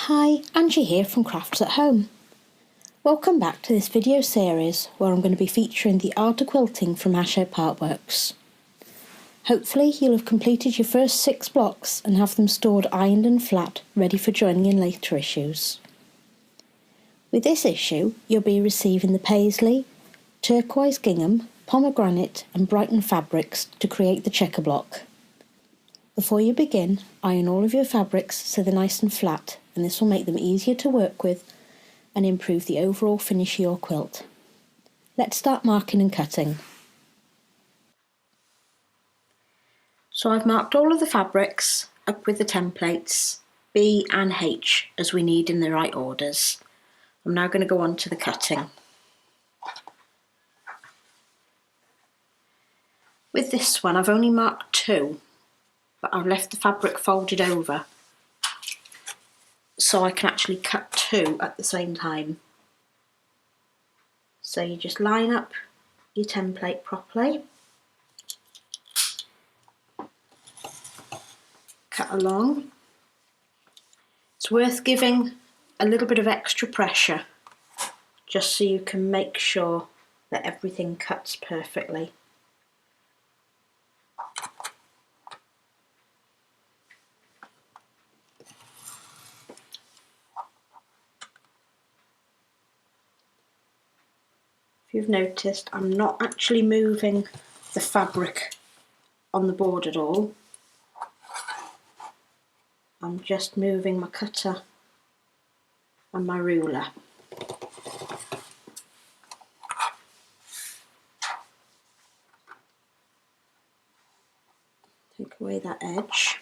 Hi, Angie here from Crafts at Home. Welcome back to this video series where I'm going to be featuring the art of quilting from Ashope Artworks. Hopefully you'll have completed your first 6 blocks and have them stored ironed and flat, ready for joining in later issues. With this issue you'll be receiving the paisley, turquoise gingham, pomegranate and Brighton fabrics to create the checker block. Before you begin, iron all of your fabrics so they're nice and flat, and this will make them easier to work with and improve the overall finish of your quilt. Let's start marking and cutting. So I've marked all of the fabrics up with the templates B and H as we need in the right orders. I'm now going to go on to the cutting. With this one I've only marked 2, but I've left the fabric folded over so I can actually cut 2 at the same time. So you just line up your template properly, cut along. It's worth giving a little bit of extra pressure just so you can make sure that everything cuts perfectly. If you've noticed, I'm not actually moving the fabric on the board at all. I'm just moving my cutter and my ruler. Take away that edge.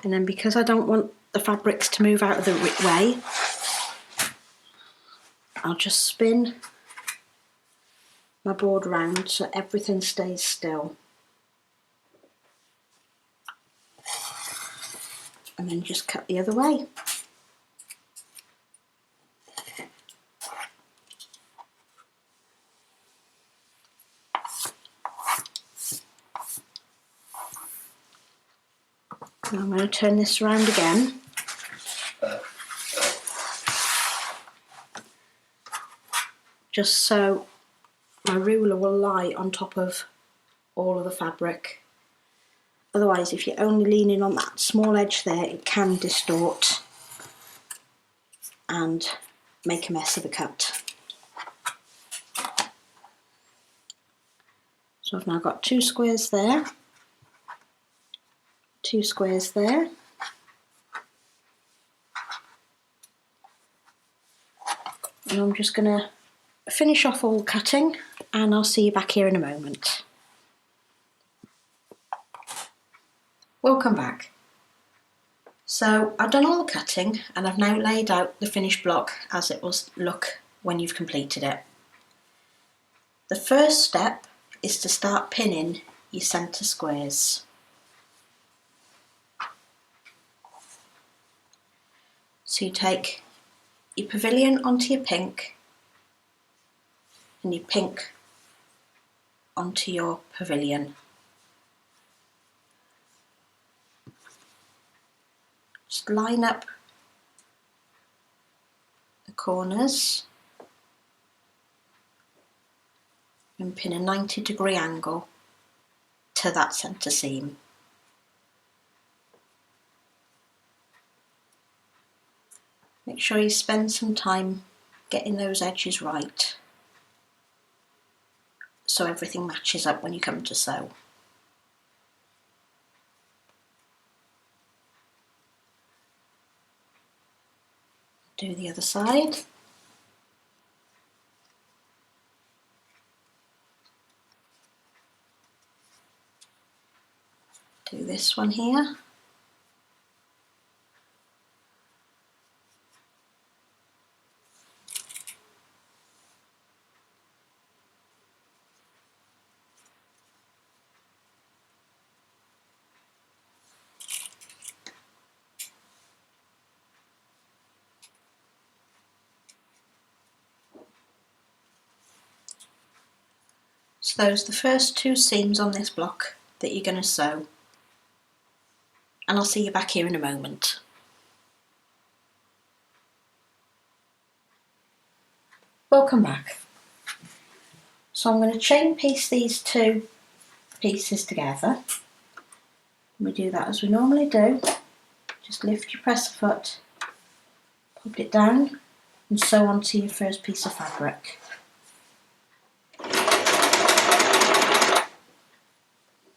And then because I don't want the fabrics to move out of the way, I'll just spin my board round so everything stays still. And then just cut the other way. Now I'm going to turn this around again. Just so my ruler will lie on top of all of the fabric. Otherwise, if you're only leaning on that small edge there, it can distort and make a mess of the cut. So I've now got 2 squares there, 2 squares there, and I'm just going to finish off all cutting and I'll see you back here in a moment. Welcome back. So I've done all the cutting and I've now laid out the finished block as it will look when you've completed it. The first step is to start pinning your centre squares. So you take your pavilion onto your pink and your pink onto your pavilion. Just line up the corners and pin a 90-degree angle to that centre seam. Make sure you spend some time getting those edges right so everything matches up when you come to sew. Do the other side. Do this one here. So those are the first 2 seams on this block that you're going to sew. and I'll see you back here in a moment. Welcome back. So I'm going to chain piece these two pieces together. We do that as we normally do. Just lift your presser foot, put it down and sew onto your first piece of fabric.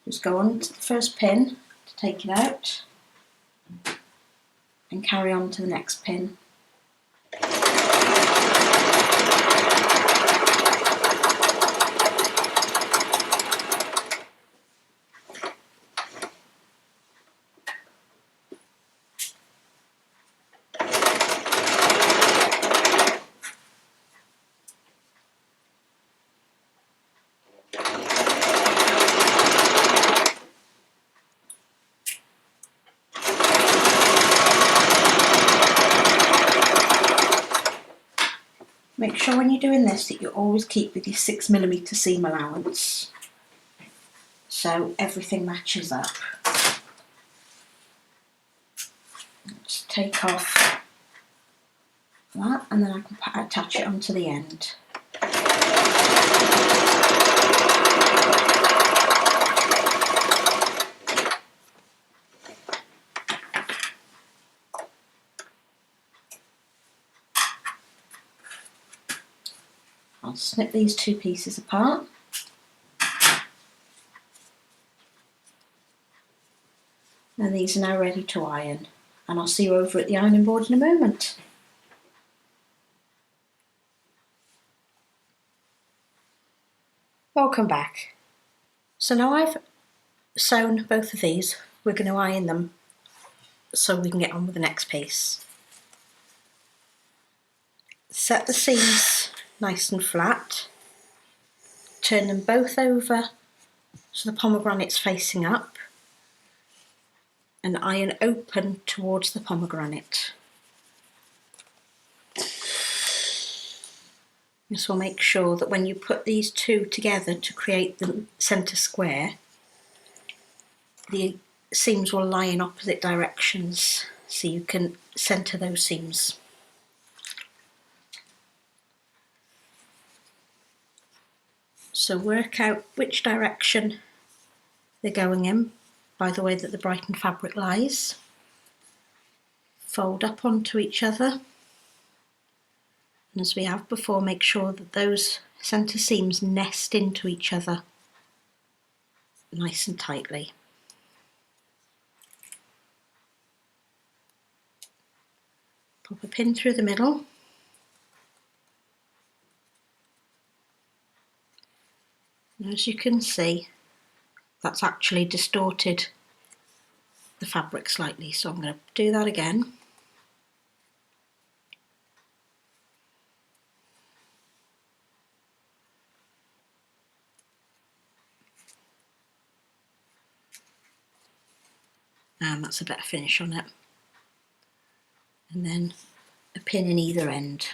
Just go on to the first pin to take it out and carry on to the next pin. Make sure when you're doing this that you always keep with your 6mm seam allowance so everything matches up. Just take off that and then I can attach it onto the end. I'll snip these two pieces apart. And these are now ready to iron. And I'll see you over at the ironing board in a moment. Welcome back. So now I've sewn both of these, we're going to iron them so we can get on with the next piece. Set the seams nice and flat. Turn them both over so the pomegranate's facing up and iron open towards the pomegranate. This will make sure that when you put these two together to create the centre square, the seams will lie in opposite directions so you can centre those seams. So work out which direction they're going in by the way that the brightened fabric lies. Fold up onto each other, and as we have before, make sure that those centre seams nest into each other nice and tightly. Pop a pin through the middle. And as you can see, that's actually distorted the fabric slightly, so I'm going to do that again. And that's a better finish on it. And then a pin in either end.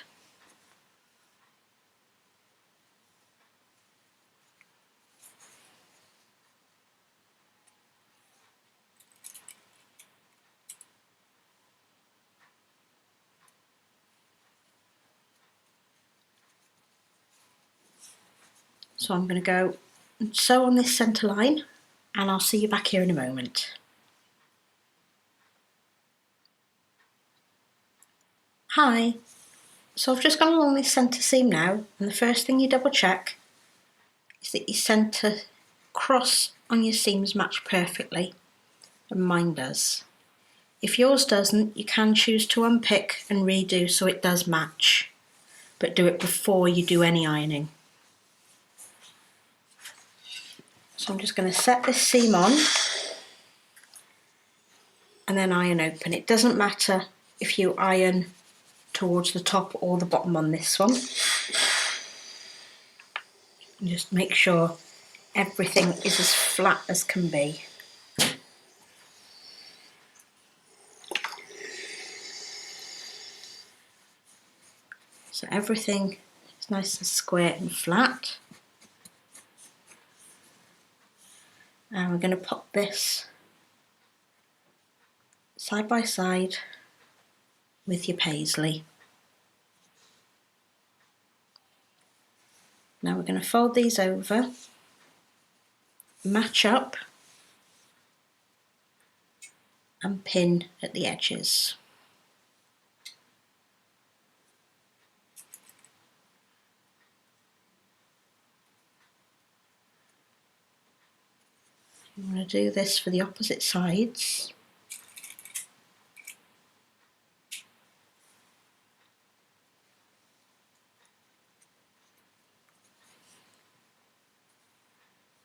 So I'm going to go and sew on this centre line, and I'll see you back here in a moment. Hi, so I've just gone along this centre seam now, and the first thing you double check is that your centre cross on your seams match perfectly, and mine does. If yours doesn't, you can choose to unpick and redo so it does match, but do it before you do any ironing. So I'm just going to set this seam on and then iron open. It doesn't matter if you iron towards the top or the bottom on this one. And just make sure everything is as flat as can be. So everything is nice and square and flat. And we're going to pop this side by side with your paisley. Now we're going to fold these over, match up and pin at the edges. You want to do this for the opposite sides.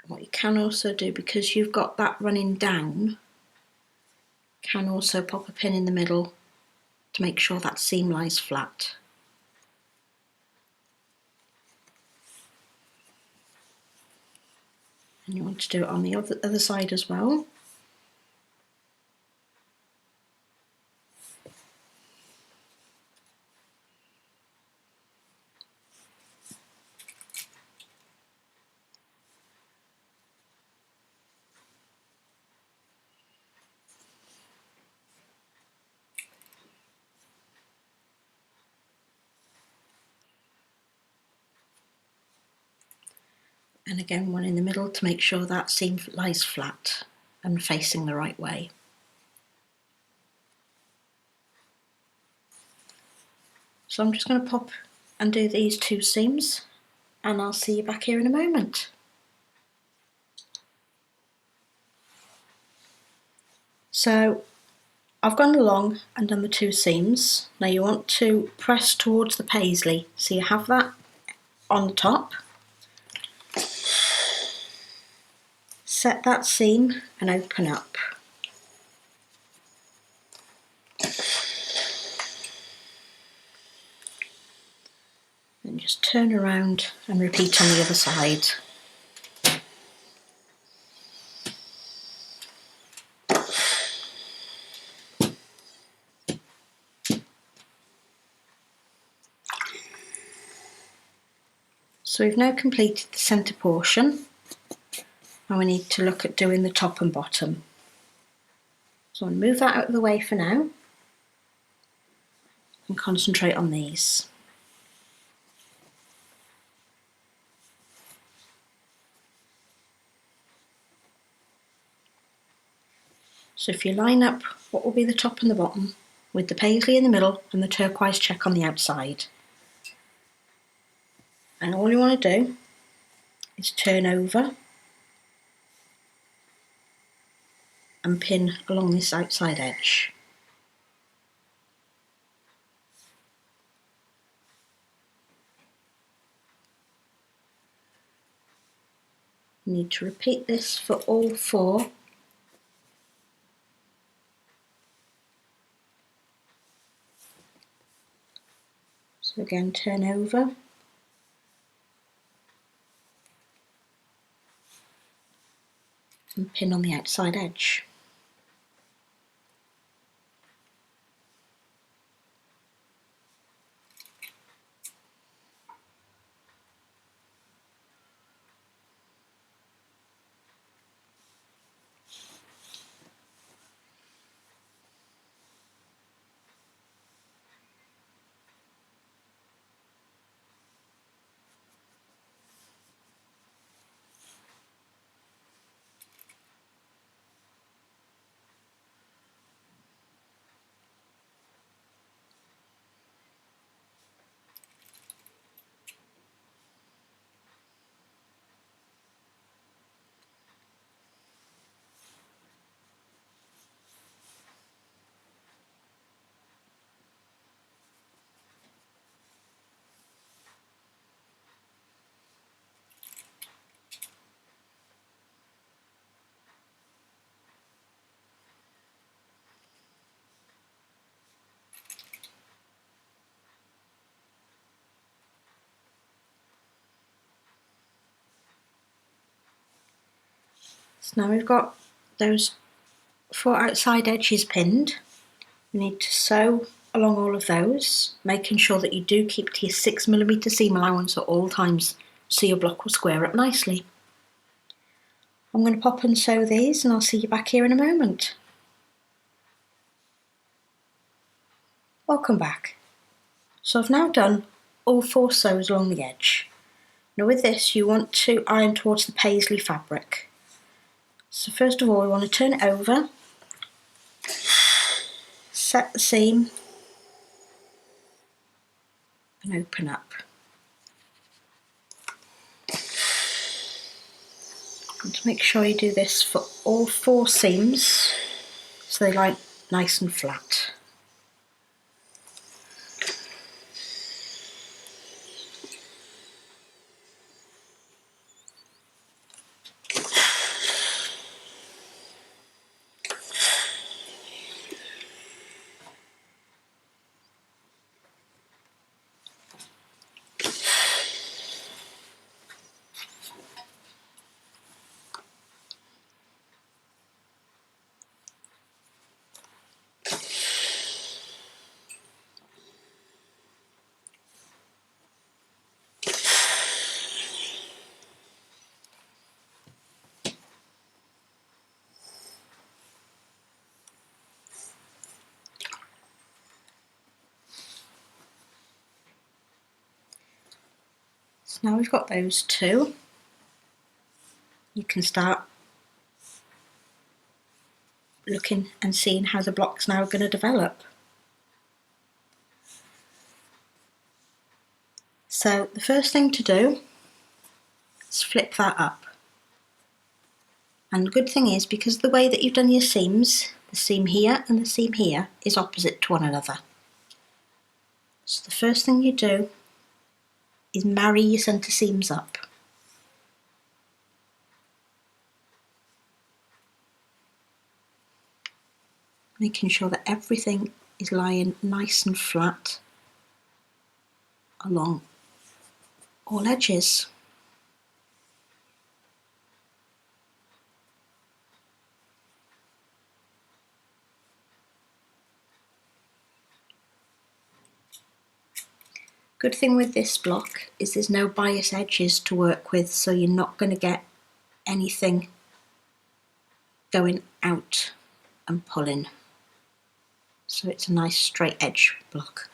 What you can also do, because you've got that running down, can also pop a pin in the middle to make sure that seam lies flat. And you want to do it on the other side as well. And again, one in the middle to make sure that seam lies flat and facing the right way. So I'm just going to pop and do these two seams, and I'll see you back here in a moment. So I've gone along and done the two seams. Now you want to press towards the paisley, so you have that on the top. Set that seam and open up. And just turn around and repeat on the other side. So we've now completed the centre portion, and we need to look at doing the top and bottom. So I'll move that out of the way for now and concentrate on these. So if you line up what will be the top and the bottom with the paisley in the middle and the turquoise check on the outside. And all you want to do is turn over and pin along this outside edge. You need to repeat this for all four. So again, turn over and pin on the outside edge. So now we've got those four outside edges pinned. You need to sew along all of those, making sure that you do keep to your 6mm seam allowance at all times so your block will square up nicely. I'm going to pop and sew these and I'll see you back here in a moment. Welcome back. So I've now done all 4 sews along the edge. Now with this you want to iron towards the paisley fabric. So first of all we want to turn it over, set the seam and open up. And to make sure you do this for all 4 seams so they lie nice and flat. So now we've got those 2, you can start looking and seeing how the block's now going to develop. So the first thing to do is flip that up. And the good thing is, because of the way that you've done your seams, the seam here and the seam here is opposite to one another. So the first thing you do is marry your centre seams up. Making sure that everything is lying nice and flat along all edges. Good thing with this block is there's no bias edges to work with, so you're not going to get anything going out and pulling. So it's a nice straight edge block.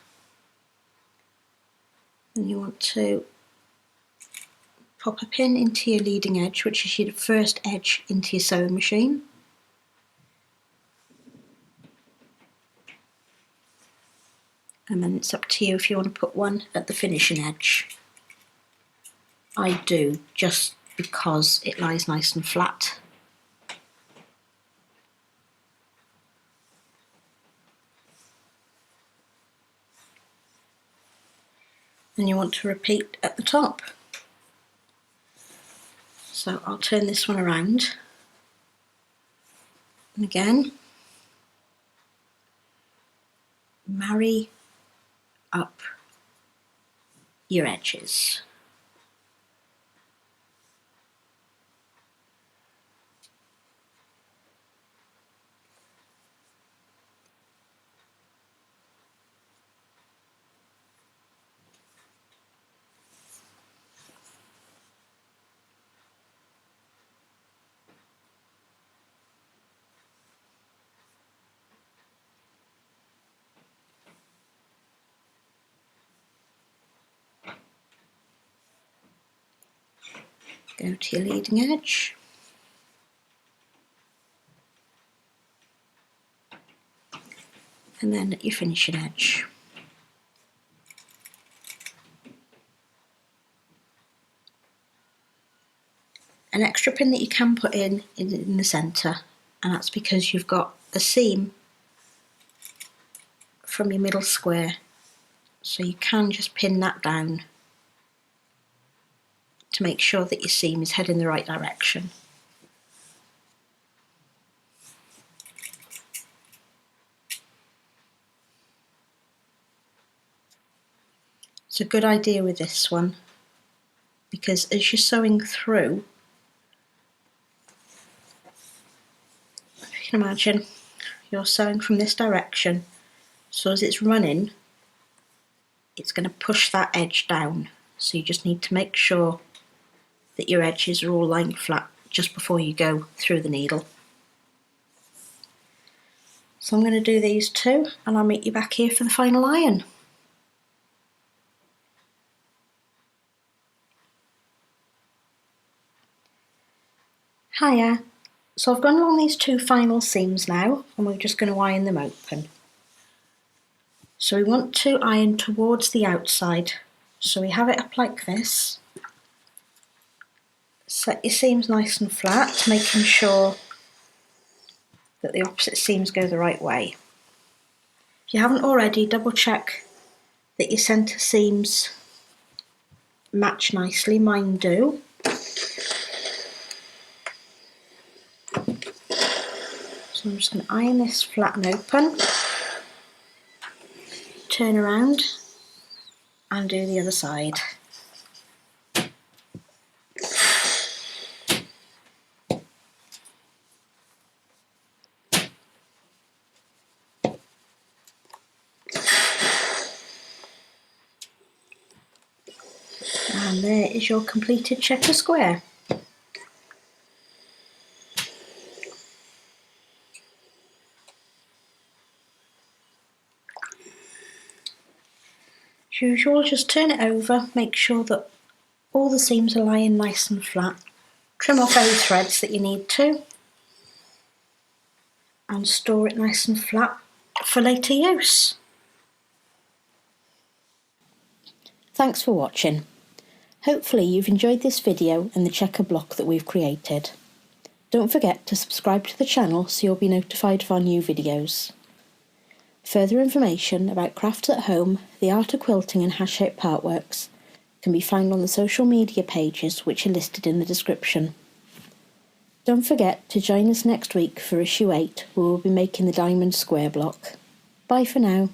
And you want to pop a pin into your leading edge, which is your first edge into your sewing machine. And then it's up to you if you want to put one at the finishing edge. I do, just because it lies nice and flat. And you want to repeat at the top. So I'll turn this one around. And again, marry up your edges. Go to your leading edge. And then at your finishing edge. An extra pin that you can put in the centre, and that's because you've got a seam from your middle square, so you can just pin that down to make sure that your seam is heading the right direction. It's a good idea with this one, because as you're sewing through, if you can imagine, you're sewing from this direction, so as it's running, it's going to push that edge down. So you just need to make sure that your edges are all lying flat just before you go through the needle. So I'm going to do these two and I'll meet you back here for the final iron. Hiya. So I've gone along these two final seams now and we're just going to iron them open. So we want to iron towards the outside. So we have it up like this. Set your seams nice and flat, making sure that the opposite seams go the right way. If you haven't already, double check that your centre seams match nicely. Mine do. So I'm just going to iron this flat and open, turn around and do the other side. And there is your completed checker square. As usual, just turn it over, make sure that all the seams are lying nice and flat. Trim off any threads that you need to and store it nice and flat for later use. Thanks for watching. Hopefully you've enjoyed this video and the checker block that we've created. Don't forget to subscribe to the channel so you'll be notified of our new videos. Further information about crafts at home, the art of quilting and hat-shaped partworks can be found on the social media pages which are listed in the description. Don't forget to join us next week for issue 8 where we'll be making the diamond square block. Bye for now.